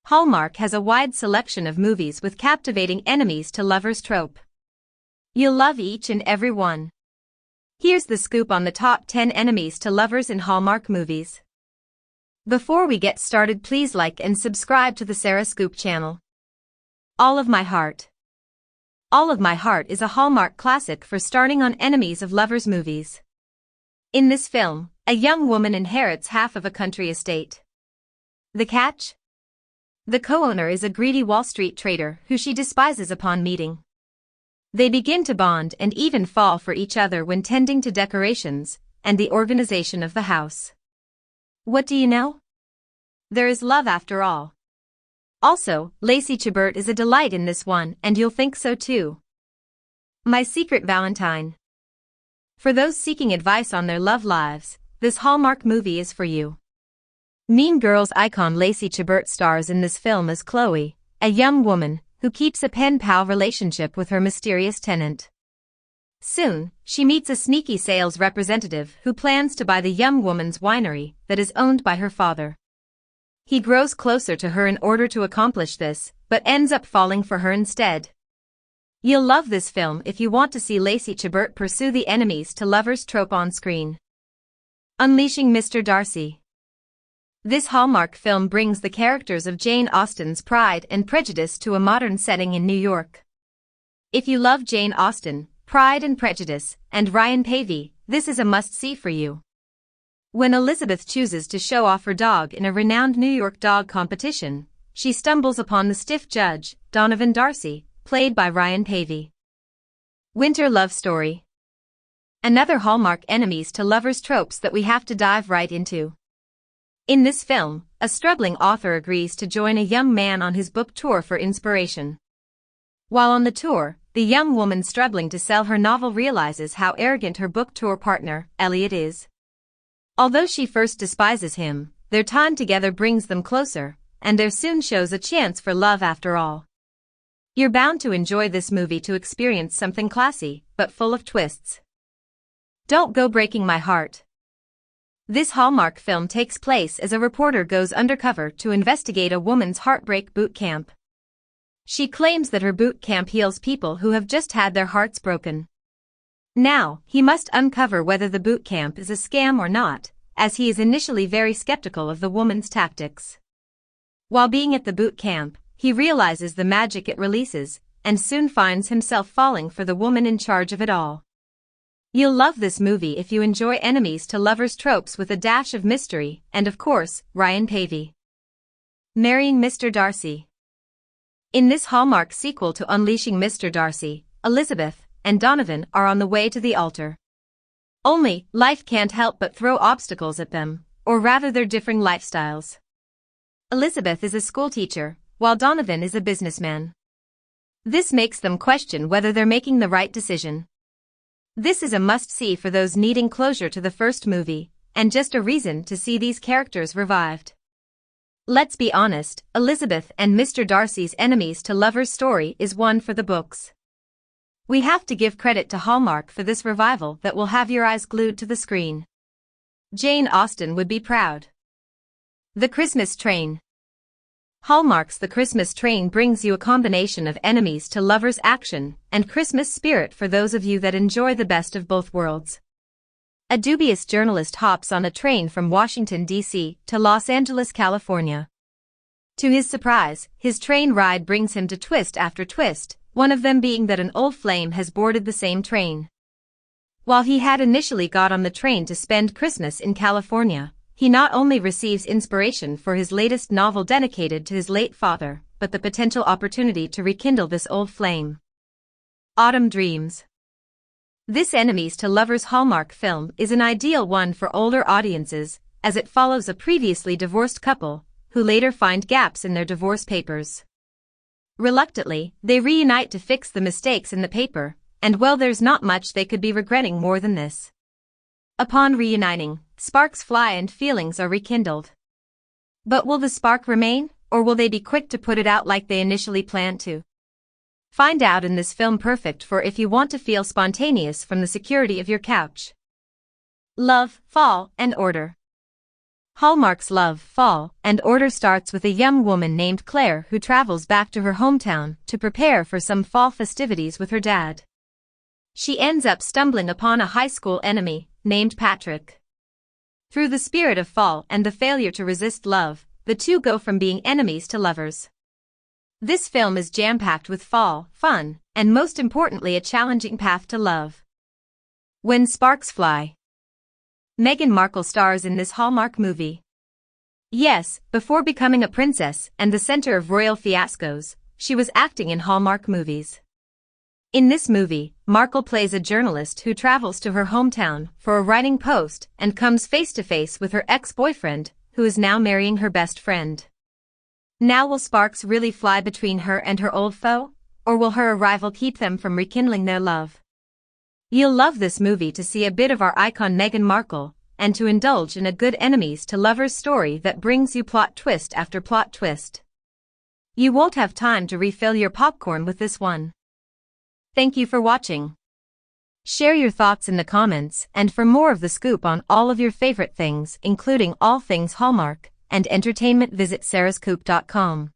Hallmark has a wide selection of movies with captivating enemies to lovers trope. You'll love each and every one. Here's the scoop on the top 10 enemies to lovers in Hallmark movies. Before we get started, please like and subscribe to the Sarah Scoop channel. All of My Heart. All of My Heart is a Hallmark classic for starting on enemies of lovers movies. In this film, a young woman inherits half of a country estate. The catch? The co-owner is a greedy Wall Street trader who she despises upon meeting. They begin to bond and even fall for each other when tending to decorations and the organization of the house. What do you know? There is love after all. Also, Lacey Chabert is a delight in this one, and you'll think so too. My Secret Valentine. For those seeking advice on their love lives, this Hallmark movie is for you. Mean Girls icon Lacey Chabert stars in this film as Chloe, a young woman who keeps a pen-pal relationship with her mysterious tenant. Soon, she meets a sneaky sales representative who plans to buy the young woman's winery that is owned by her father. He grows closer to her in order to accomplish this, but ends up falling for her instead. You'll love this film if you want to see Lacey Chabert pursue the enemies to lovers trope on screen. Unleashing Mr. Darcy. This Hallmark film brings the characters of Jane Austen's Pride and Prejudice to a modern setting in New York. If you love Jane Austen, Pride and Prejudice, and Ryan Pavey, this is a must-see for you. When Elizabeth chooses to show off her dog in a renowned New York dog competition, she stumbles upon the stiff judge, Donovan Darcy, played by Ryan Pavey. Winter Love Story. Another Hallmark enemies to lovers tropes that we have to dive right into. In this film, a struggling author agrees to join a young man on his book tour for inspiration. While on the tour, the young woman struggling to sell her novel realizes how arrogant her book tour partner, Elliot, is. Although she first despises him, their time together brings them closer, and there soon shows a chance for love after all. You're bound to enjoy this movie to experience something classy, but full of twists. Don't Go Breaking My Heart. This Hallmark film takes place as a reporter goes undercover to investigate a woman's heartbreak boot camp. She claims that her boot camp heals people who have just had their hearts broken. Now, he must uncover whether the boot camp is a scam or not, as he is initially very skeptical of the woman's tactics. While being at the boot camp, he realizes the magic it releases, and soon finds himself falling for the woman in charge of it all. You'll love this movie if you enjoy enemies to lovers tropes with a dash of mystery and, of course, Ryan Pavey. Marrying Mr. Darcy. In this Hallmark sequel to Unleashing Mr. Darcy, Elizabeth and Donovan are on the way to the altar. Only, life can't help but throw obstacles at them, or rather their differing lifestyles. Elizabeth is a schoolteacher, while Donovan is a businessman. This makes them question whether they're making the right decision. This is a must-see for those needing closure to the first movie, and just a reason to see these characters revived. Let's be honest, Elizabeth and Mr. Darcy's enemies to lovers story is one for the books. We have to give credit to Hallmark for this revival that will have your eyes glued to the screen. Jane Austen would be proud. The Christmas Train. Hallmark's The Christmas Train brings you a combination of enemies to lovers action and Christmas spirit for those of you that enjoy the best of both worlds. A dubious journalist hops on a train from Washington, D.C. to Los Angeles, California. To his surprise, his train ride brings him to twist after twist, one of them being that an old flame has boarded the same train. While he had initially got on the train to spend Christmas in California, he not only receives inspiration for his latest novel dedicated to his late father, but the potential opportunity to rekindle this old flame. Autumn Dreams. This enemies to lovers Hallmark film is an ideal one for older audiences, as it follows a previously divorced couple, who later find gaps in their divorce papers. Reluctantly, they reunite to fix the mistakes in the paper, and well, there's not much they could be regretting more than this. Upon reuniting, sparks fly and feelings are rekindled. But will the spark remain, or will they be quick to put it out like they initially planned to? Find out in this film, perfect for if you want to feel spontaneous from the security of your couch. Love, Fall, and Order. Hallmark's love, fall, and order starts with a young woman named Claire who travels back to her hometown to prepare for some fall festivities with her dad. She ends up stumbling upon a high school enemy, named Patrick. Through the spirit of fall and the failure to resist love, the two go from being enemies to lovers. This film is jam-packed with fall, fun, and most importantly a challenging path to love. When Sparks Fly. Meghan Markle stars in this Hallmark movie. Yes, before becoming a princess and the center of royal fiascos, she was acting in Hallmark movies. In this movie, Markle plays a journalist who travels to her hometown for a writing post and comes face-to-face with her ex-boyfriend, who is now marrying her best friend. Now will sparks really fly between her and her old foe, or will her arrival keep them from rekindling their love? You'll love this movie to see a bit of our icon Meghan Markle, and to indulge in a good enemies to lovers story that brings you plot twist after plot twist. You won't have time to refill your popcorn with this one. Thank you for watching. Share your thoughts in the comments, and for more of the scoop on all of your favorite things including all things Hallmark and entertainment visit sarahscoop.com.